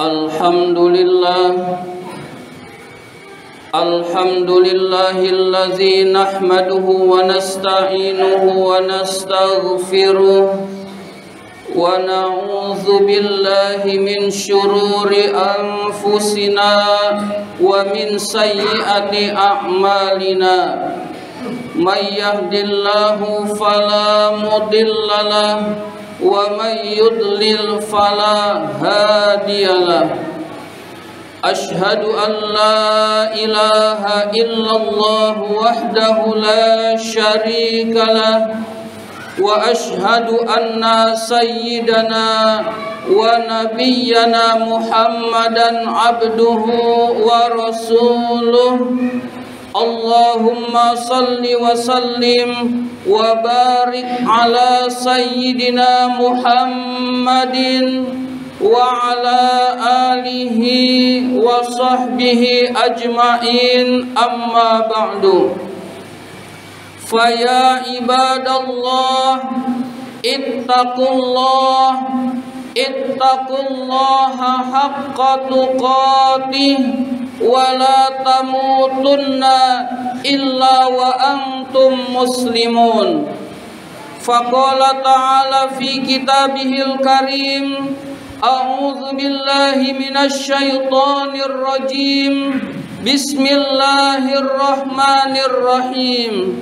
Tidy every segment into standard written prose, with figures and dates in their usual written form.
Alhamdulillahillazi nahmaduhu wa nasta'inuhu wa nastaghfiruh wa na'udzu billahi min syururi anfusina wa min sayyiati a'malina. May yahdihillahu fala mudhillalah wa may yudlil fala hadiyalah. Ashhadu an la ilaha illallah wahdahu la syarikalah wa ashhadu anna sayyidana wa nabiyyana Muhammadan abduhu wa rasuluh. Allahumma salli wa sallim wa barik ala sayyidina Muhammadin wa ala alihi wa sahbihi ajma'in, amma ba'du. Faya ibadallah ittaqullaha haqqa tuqatih wa la tamutunna illa wa antum muslimun. Faqala ta'ala fi kitabihil karim, a'udzu billahi minasy syaithanir rajim. Bismillahirrahmanirrahim.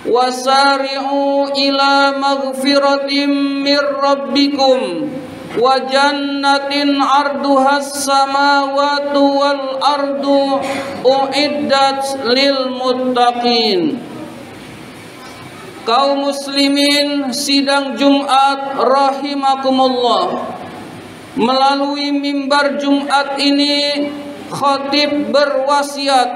Wasari'u ila maghfiratin mir rabbikum wa jannatin 'arduhas samawati wal ardu uiddat lil muttaqin. Kaum muslimin sidang Jumat rahimakumullah. Melalui mimbar Jumat ini, khatib berwasiat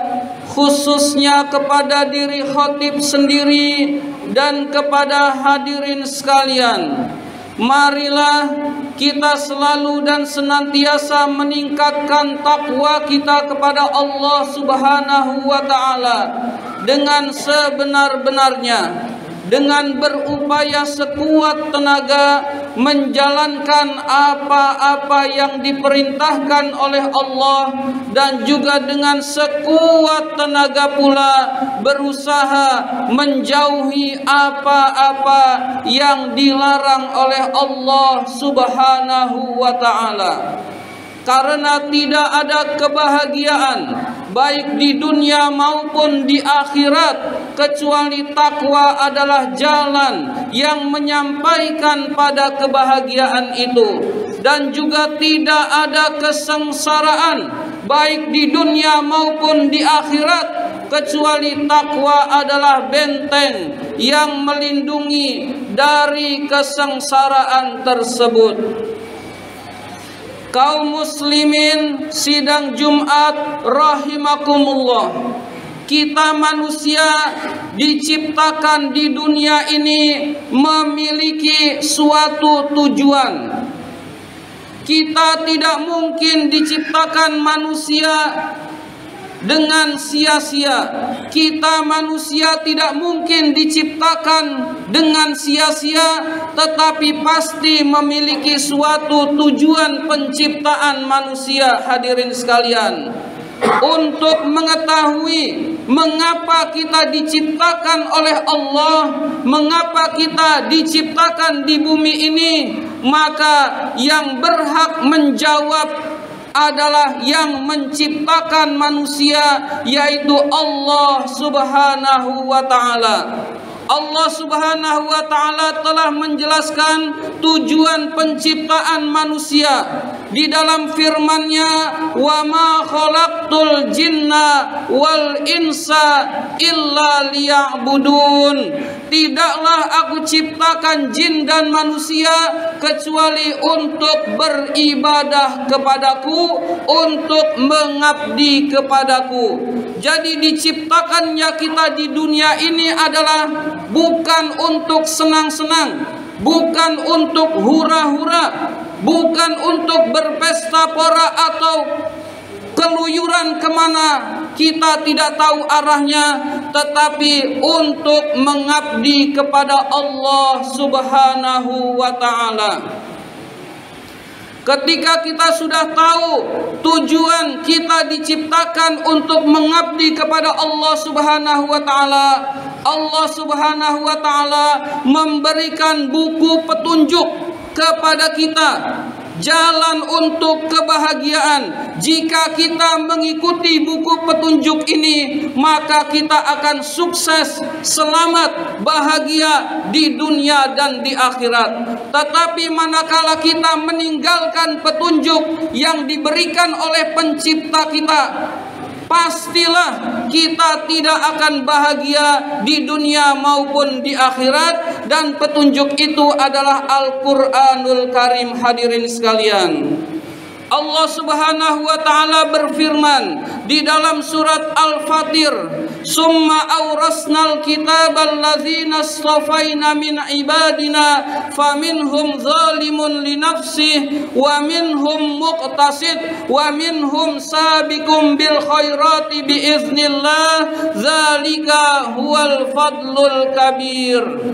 khususnya kepada diri khatib sendiri dan kepada hadirin sekalian. Marilah kita selalu dan senantiasa meningkatkan takwa kita kepada Allah Subhanahu wa ta'ala dengan sebenar-benarnya, dengan berupaya sekuat tenaga menjalankan apa-apa yang diperintahkan oleh Allah, dan juga dengan sekuat tenaga pula berusaha menjauhi apa-apa yang dilarang oleh Allah Subhanahu wa ta'ala. Karena tidak ada kebahagiaan baik di dunia maupun di akhirat kecuali takwa adalah jalan yang menyampaikan pada kebahagiaan itu. Dan juga tidak ada kesengsaraan baik di dunia maupun di akhirat kecuali takwa adalah benteng yang melindungi dari kesengsaraan tersebut. Kaum muslimin sidang Jumat rahimakumullah. Kita manusia diciptakan di dunia ini memiliki suatu tujuan. Kita tidak mungkin diciptakan manusia dengan sia-sia. Kita manusia tidak mungkin diciptakan dengan sia-sia, tetapi pasti memiliki suatu tujuan penciptaan manusia, hadirin sekalian. Untuk mengetahui mengapa kita diciptakan oleh Allah, mengapa kita diciptakan di bumi ini, maka yang berhak menjawab adalah yang menciptakan manusia, yaitu Allah Subhanahu wa ta'ala. Allah Subhanahu wa ta'ala telah menjelaskan tujuan penciptaan manusia di dalam firman-Nya, wa ma khalaqtul jinna wal insa illa liya'budun. Tidaklah aku ciptakan jin dan manusia kecuali untuk beribadah kepadaku, untuk mengabdi kepadaku. Jadi diciptakannya kita di dunia ini adalah bukan untuk senang-senang, bukan untuk hura-hura, bukan untuk berpesta pora atau keluyuran kemana kita tidak tahu arahnya, tetapi untuk mengabdi kepada Allah Subhanahu wa ta'ala. Ketika kita sudah tahu tujuan kita diciptakan untuk mengabdi kepada Allah Subhanahu wa taala, Allah Subhanahu wa taala memberikan buku petunjuk kepada kita, jalan untuk kebahagiaan. Jika kita mengikuti buku petunjuk ini, maka kita akan sukses, selamat, bahagia di dunia dan di akhirat. Tetapi manakala kita meninggalkan petunjuk yang diberikan oleh pencipta kita, pastilah kita tidak akan bahagia di dunia maupun di akhirat. Dan petunjuk itu adalah Al-Quranul Karim. Hadirin sekalian, Allah Subhanahu wa taala berfirman di dalam surat Al-Fatir, "Summa awrasnal kitabal ladzina astafaina min ibadina faminhum zalimun li nafsihi wa minhum muqtasid wa minhum sabiqum bil khairati biiznillah dzalika huwal fadlul kabir."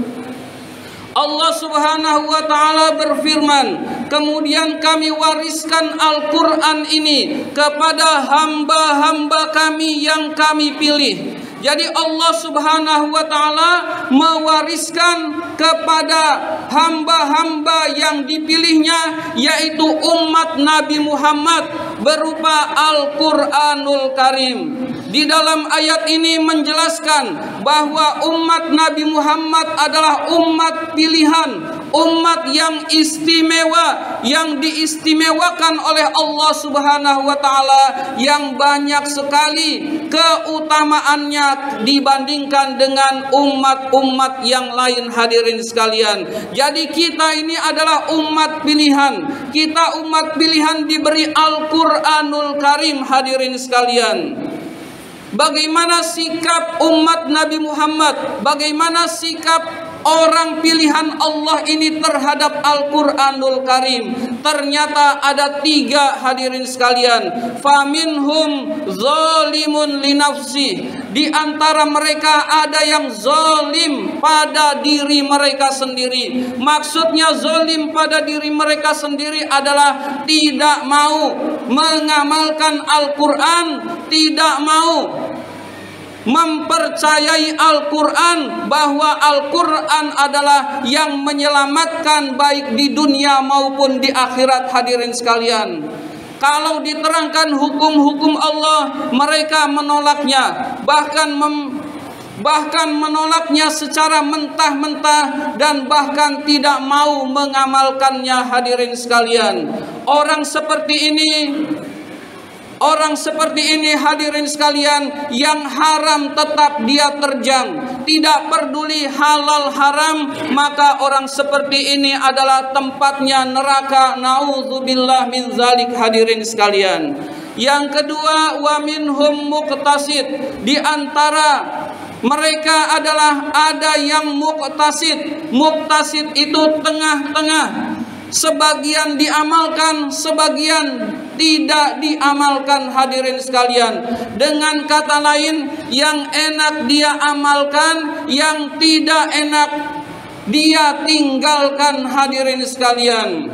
Allah Subhanahu wa taala berfirman, kemudian kami wariskan Al-Quran ini kepada hamba-hamba kami yang kami pilih. Jadi Allah Subhanahu wa taala mewariskan kepada hamba-hamba yang dipilihnya, yaitu umat Nabi Muhammad, berupa Al-Quranul Karim. Di dalam ayat ini menjelaskan bahwa umat Nabi Muhammad adalah umat pilihan, umat yang istimewa, yang diistimewakan oleh Allah Subhanahu wa taala, yang banyak sekali keutamaannya dibandingkan dengan umat-umat yang lain. Hadirin sekalian, jadi kita ini adalah umat pilihan. Kita umat pilihan diberi Al-Quranul Karim. Hadirin sekalian, bagaimana sikap umat Nabi Muhammad, bagaimana sikap orang pilihan Allah ini terhadap Al-Quranul Karim? Ternyata ada 3, hadirin sekalian. Faminhum zalimun li nafsi. Di antara mereka ada yang zalim pada diri mereka sendiri. Maksudnya zalim pada diri mereka sendiri adalah tidak mau mengamalkan Al-Quran, tidak mau mempercayai Al-Quran, bahwa Al-Quran adalah yang menyelamatkan baik di dunia maupun di akhirat. Hadirin sekalian, kalau diterangkan hukum-hukum Allah, mereka menolaknya, bahkan menolaknya secara mentah-mentah, dan bahkan tidak mau mengamalkannya. Hadirin sekalian, orang seperti ini, hadirin sekalian, yang haram tetap dia terjang, tidak peduli halal haram, maka orang seperti ini adalah tempatnya neraka. Nauzubillah min zalik. Hadirin sekalian, yang kedua, wa minhum muqtasid. Di antara mereka adalah ada yang muqtasid. Muqtasid itu tengah-tengah, sebagian diamalkan, sebagian tidak diamalkan. Hadirin sekalian, dengan kata lain, yang enak dia amalkan, yang tidak enak dia tinggalkan. Hadirin sekalian,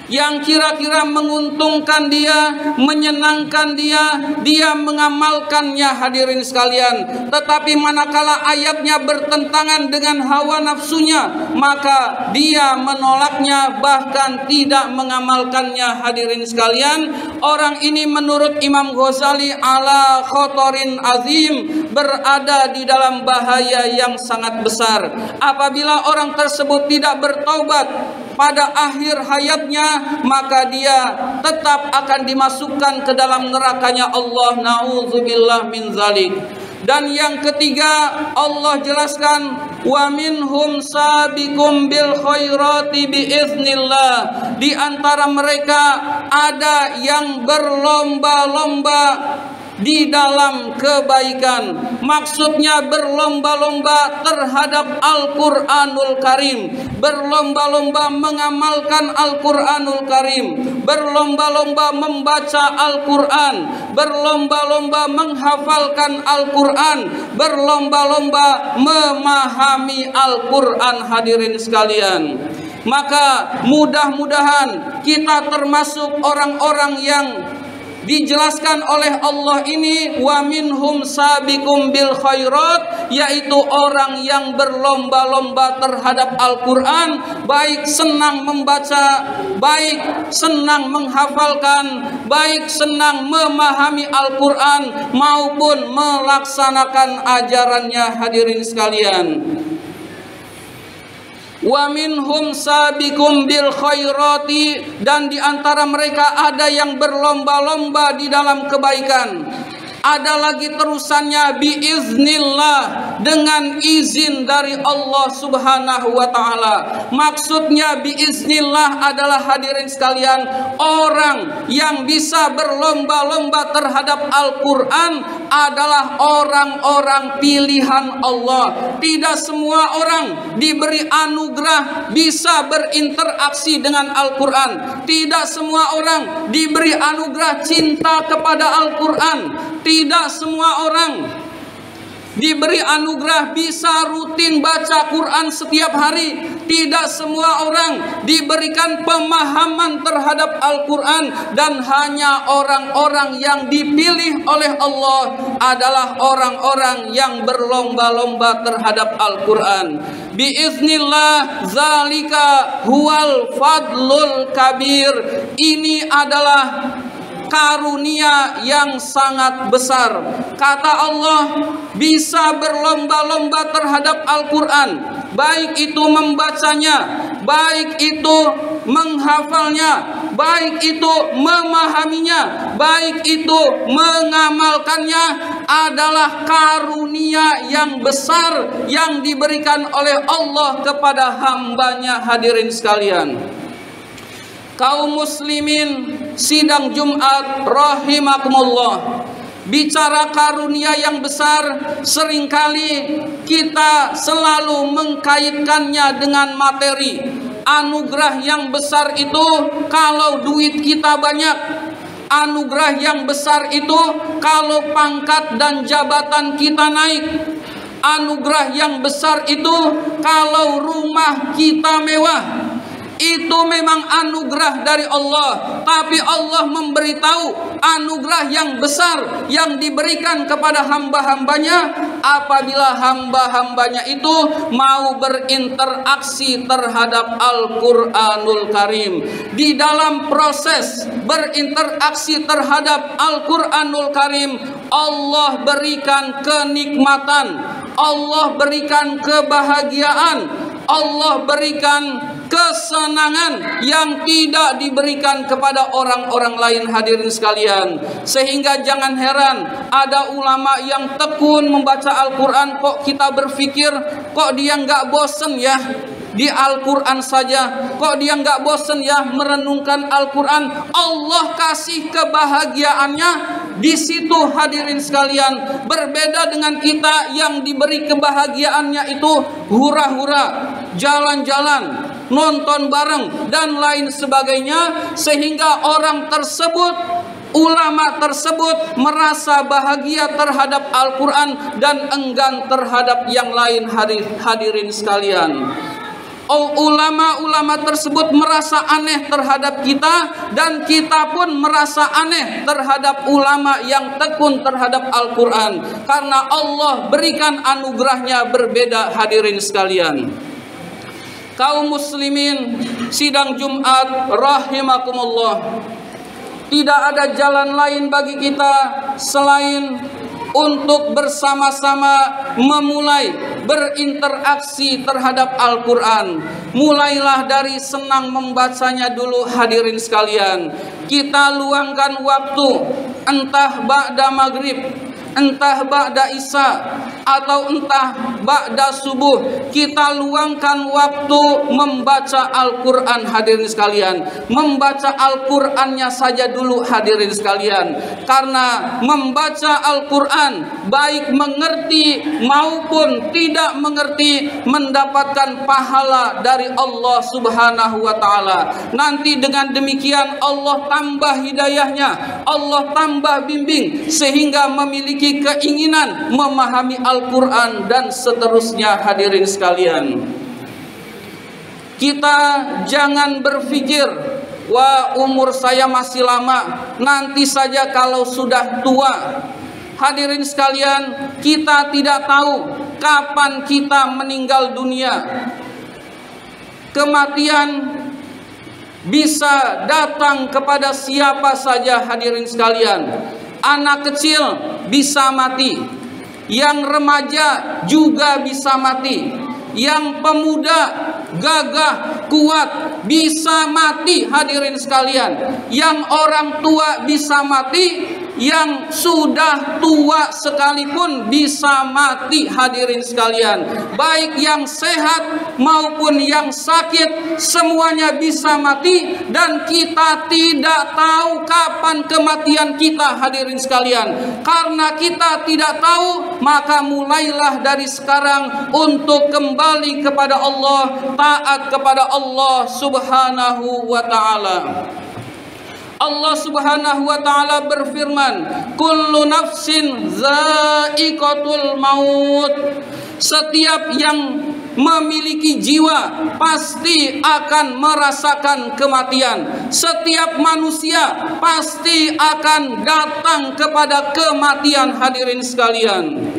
yang kira-kira menguntungkan dia, menyenangkan dia mengamalkannya. Hadirin sekalian, tetapi manakala ayatnya bertentangan dengan hawa nafsunya, maka dia menolaknya, bahkan tidak mengamalkannya. Hadirin sekalian, orang ini menurut Imam Ghazali ala khotorin azim, berada di dalam bahaya yang sangat besar. Apabila orang tersebut tidak bertaubat pada akhir hayatnya, maka dia tetap akan dimasukkan ke dalam nerakanya Allah. Nauzubillah min zalik. Dan yang ketiga, Allah jelaskan, wa minhum sabiqum bil khairati biiznillah. Di antara mereka ada yang berlomba-lomba di dalam kebaikan. Maksudnya berlomba-lomba terhadap Al-Quranul Karim, berlomba-lomba mengamalkan Al-Quranul Karim, berlomba-lomba membaca Al-Quran, berlomba-lomba menghafalkan Al-Quran, berlomba-lomba memahami Al-Quran. Hadirin sekalian, Maka mudah-mudahan kita termasuk orang-orang yang dijelaskan oleh Allah ini, wa minhum sabiqum bil khairat, yaitu orang yang berlomba-lomba terhadap Al-Quran, baik senang membaca, baik senang menghafalkan, baik senang memahami Al-Quran maupun melaksanakan ajarannya. Hadirin sekalian, wa minhum sabiqum bil khairati, dan di antara mereka ada yang berlomba-lomba di dalam kebaikan. Ada lagi terusannya, biiznillah, dengan izin dari Allah Subhanahu wa ta'ala. Maksudnya biiznillah adalah, hadirin sekalian, orang yang bisa berlomba-lomba terhadap Al-Quran adalah orang-orang pilihan Allah. Tidak semua orang diberi anugerah bisa berinteraksi dengan Al-Quran. Tidak semua orang diberi anugerah cinta kepada Al-Quran. Tidak semua orang diberi anugerah bisa rutin baca Quran setiap hari. Tidak semua orang diberikan pemahaman terhadap Al-Quran. Dan hanya orang-orang yang dipilih oleh Allah adalah orang-orang yang berlomba-lomba terhadap Al-Quran. Biiznillah, zalika huwal fadlul kabir. Ini adalah karunia yang sangat besar. Kata Allah, bisa berlomba-lomba terhadap Al-Quran, baik itu membacanya, baik itu menghafalnya, baik itu memahaminya, baik itu mengamalkannya, adalah karunia yang besar yang diberikan oleh Allah kepada hambanya. Hadirin sekalian, kaum muslimin sidang Jumat rahimakumullah, bicara karunia yang besar, seringkali kita selalu mengkaitkannya dengan materi. Anugerah yang besar itu kalau duit kita banyak. Anugerah yang besar itu kalau pangkat dan jabatan kita naik. Anugerah yang besar itu kalau rumah kita mewah. Itu memang anugerah dari Allah. Tapi Allah memberitahu anugerah yang besar yang diberikan kepada hamba-hambanya apabila hamba-hambanya itu mau berinteraksi terhadap Al-Quranul Karim. Di dalam proses berinteraksi terhadap Al-Quranul Karim, Allah berikan kenikmatan, Allah berikan kebahagiaan, Allah berikan kesenangan yang tidak diberikan kepada orang-orang lain. Hadirin sekalian, sehingga jangan heran ada ulama yang tekun membaca Al-Quran, kok kita berpikir kok dia nggak bosen ya di Al-Quran saja, kok dia nggak bosen ya merenungkan Al-Quran. Allah kasih kebahagiaannya di situ. Hadirin sekalian, berbeda dengan kita yang diberi kebahagiaannya itu hura-hura, jalan-jalan, nonton bareng dan lain sebagainya, sehingga orang tersebut, ulama tersebut merasa bahagia terhadap Al-Quran dan enggan terhadap yang lain. Hadirin sekalian, ulama-ulama tersebut merasa aneh terhadap kita, dan kita pun merasa aneh terhadap ulama yang tekun terhadap Al-Quran, karena Allah berikan anugerahnya berbeda. Hadirin sekalian, kaum muslimin sidang Jumat rahimakumullah, tidak ada jalan lain bagi kita selain untuk bersama-sama memulai berinteraksi terhadap Al-Quran. Mulailah dari senang membacanya dulu. Hadirin sekalian, kita luangkan waktu, entah ba'da maghrib, entah ba'da isya, atau entah ba'da subuh, kita luangkan waktu membaca Al-Quran. Hadirin sekalian, membaca Al-Qurannya saja dulu. Hadirin sekalian, karena membaca Al-Quran, baik mengerti maupun tidak mengerti, mendapatkan pahala dari Allah Subhanahu wa ta'ala. Nanti dengan demikian Allah tambah hidayahnya, Allah tambah bimbing, sehingga memiliki keinginan memahami Al-Quran dan seterusnya. Hadirin sekalian, Kita jangan berpikir, wah umur saya masih lama, nanti saja kalau sudah tua. Hadirin sekalian, kita tidak tahu kapan kita meninggal dunia. Kematian bisa datang kepada siapa saja, hadirin sekalian. Anak kecil bisa mati, yang remaja juga bisa mati, yang pemuda gagah kuat bisa mati, hadirin sekalian. Yang orang tua bisa mati, yang sudah tua sekalipun bisa mati, hadirin sekalian. Baik yang sehat maupun yang sakit, semuanya bisa mati. Dan kita tidak tahu kapan kematian kita, hadirin sekalian. Karena kita tidak tahu, maka mulailah dari sekarang untuk kembali kepada Allah, taat kepada Allah Subhanahu wa ta'ala. Allah Subhanahu wa ta'ala berfirman, kullu nafsin za'iqatul maut. Setiap yang memiliki jiwa pasti akan merasakan kematian. Setiap manusia pasti akan datang kepada kematian, hadirin sekalian.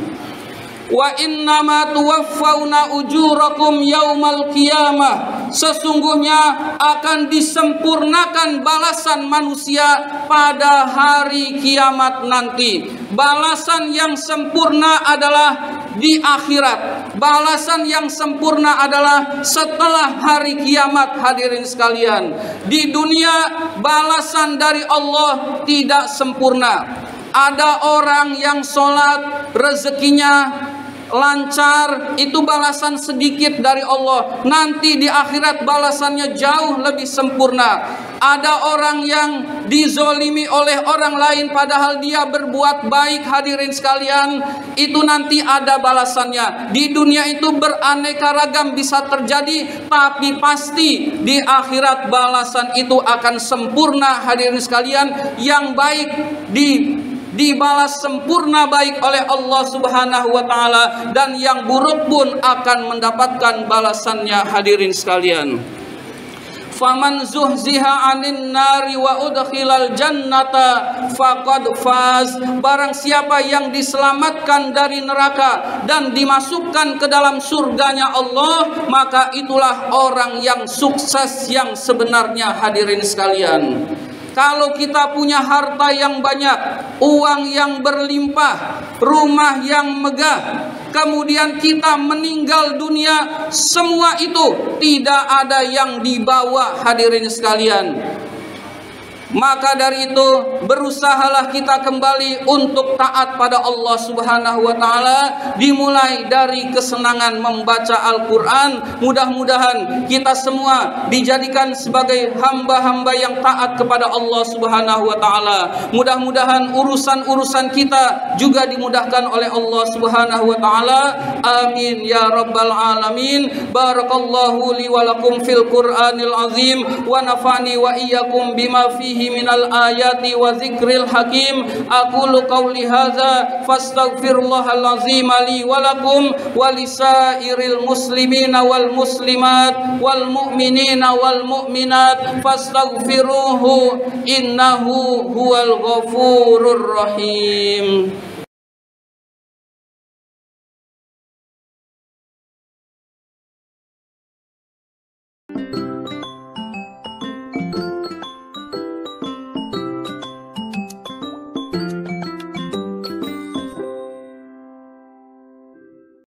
Wa innama tuwaffawna ujurakum yaumal qiyamah. Sesungguhnya akan disempurnakan balasan manusia pada hari kiamat nanti. Balasan yang sempurna adalah di akhirat. Balasan yang sempurna adalah setelah hari kiamat, hadirin sekalian. Di dunia balasan dari Allah tidak sempurna. Ada orang yang sholat rezekinya lancar, itu balasan sedikit dari Allah. Nanti di akhirat balasannya jauh lebih sempurna. Ada orang yang dizolimi oleh orang lain padahal dia berbuat baik, hadirin sekalian, itu nanti ada balasannya. Di dunia itu beraneka ragam bisa terjadi, tapi pasti di akhirat balasan itu akan sempurna, hadirin sekalian. Yang baik dibalas sempurna baik oleh Allah Subhanahu wa ta'ala, dan yang buruk pun akan mendapatkan balasannya, hadirin sekalian. Faman zuhziha 'anil nari wa udkhilal jannata faqad faz. Barang siapa yang diselamatkan dari neraka dan dimasukkan ke dalam surganya Allah, maka itulah orang yang sukses yang sebenarnya, hadirin sekalian. Kalau kita punya harta yang banyak, uang yang berlimpah, rumah yang megah, kemudian kita meninggal dunia, semua itu tidak ada yang dibawa, hadirin sekalian. Maka dari itu berusahalah kita kembali untuk taat pada Allah Subhanahu wa ta'ala, dimulai dari kesenangan membaca Al-Quran. Mudah-mudahan kita semua dijadikan sebagai hamba-hamba yang taat kepada Allah Subhanahu wa ta'ala. Mudah-mudahan urusan-urusan kita juga dimudahkan oleh Allah Subhanahu wa ta'ala. Amin ya rabbal alamin. Barakallahu li wa lakum fil Qur'anil azim, wa nafa'ni wa iyyakum bima fihi minal ayati wa zikril hakim. Aqulu qawli hadza fastaghfirullahal azim li wa lakum wa lisairil muslimina wal muslimat wal mu'minina wal mu'minat fastaghfiruhu innahu huwal ghafurur rahim.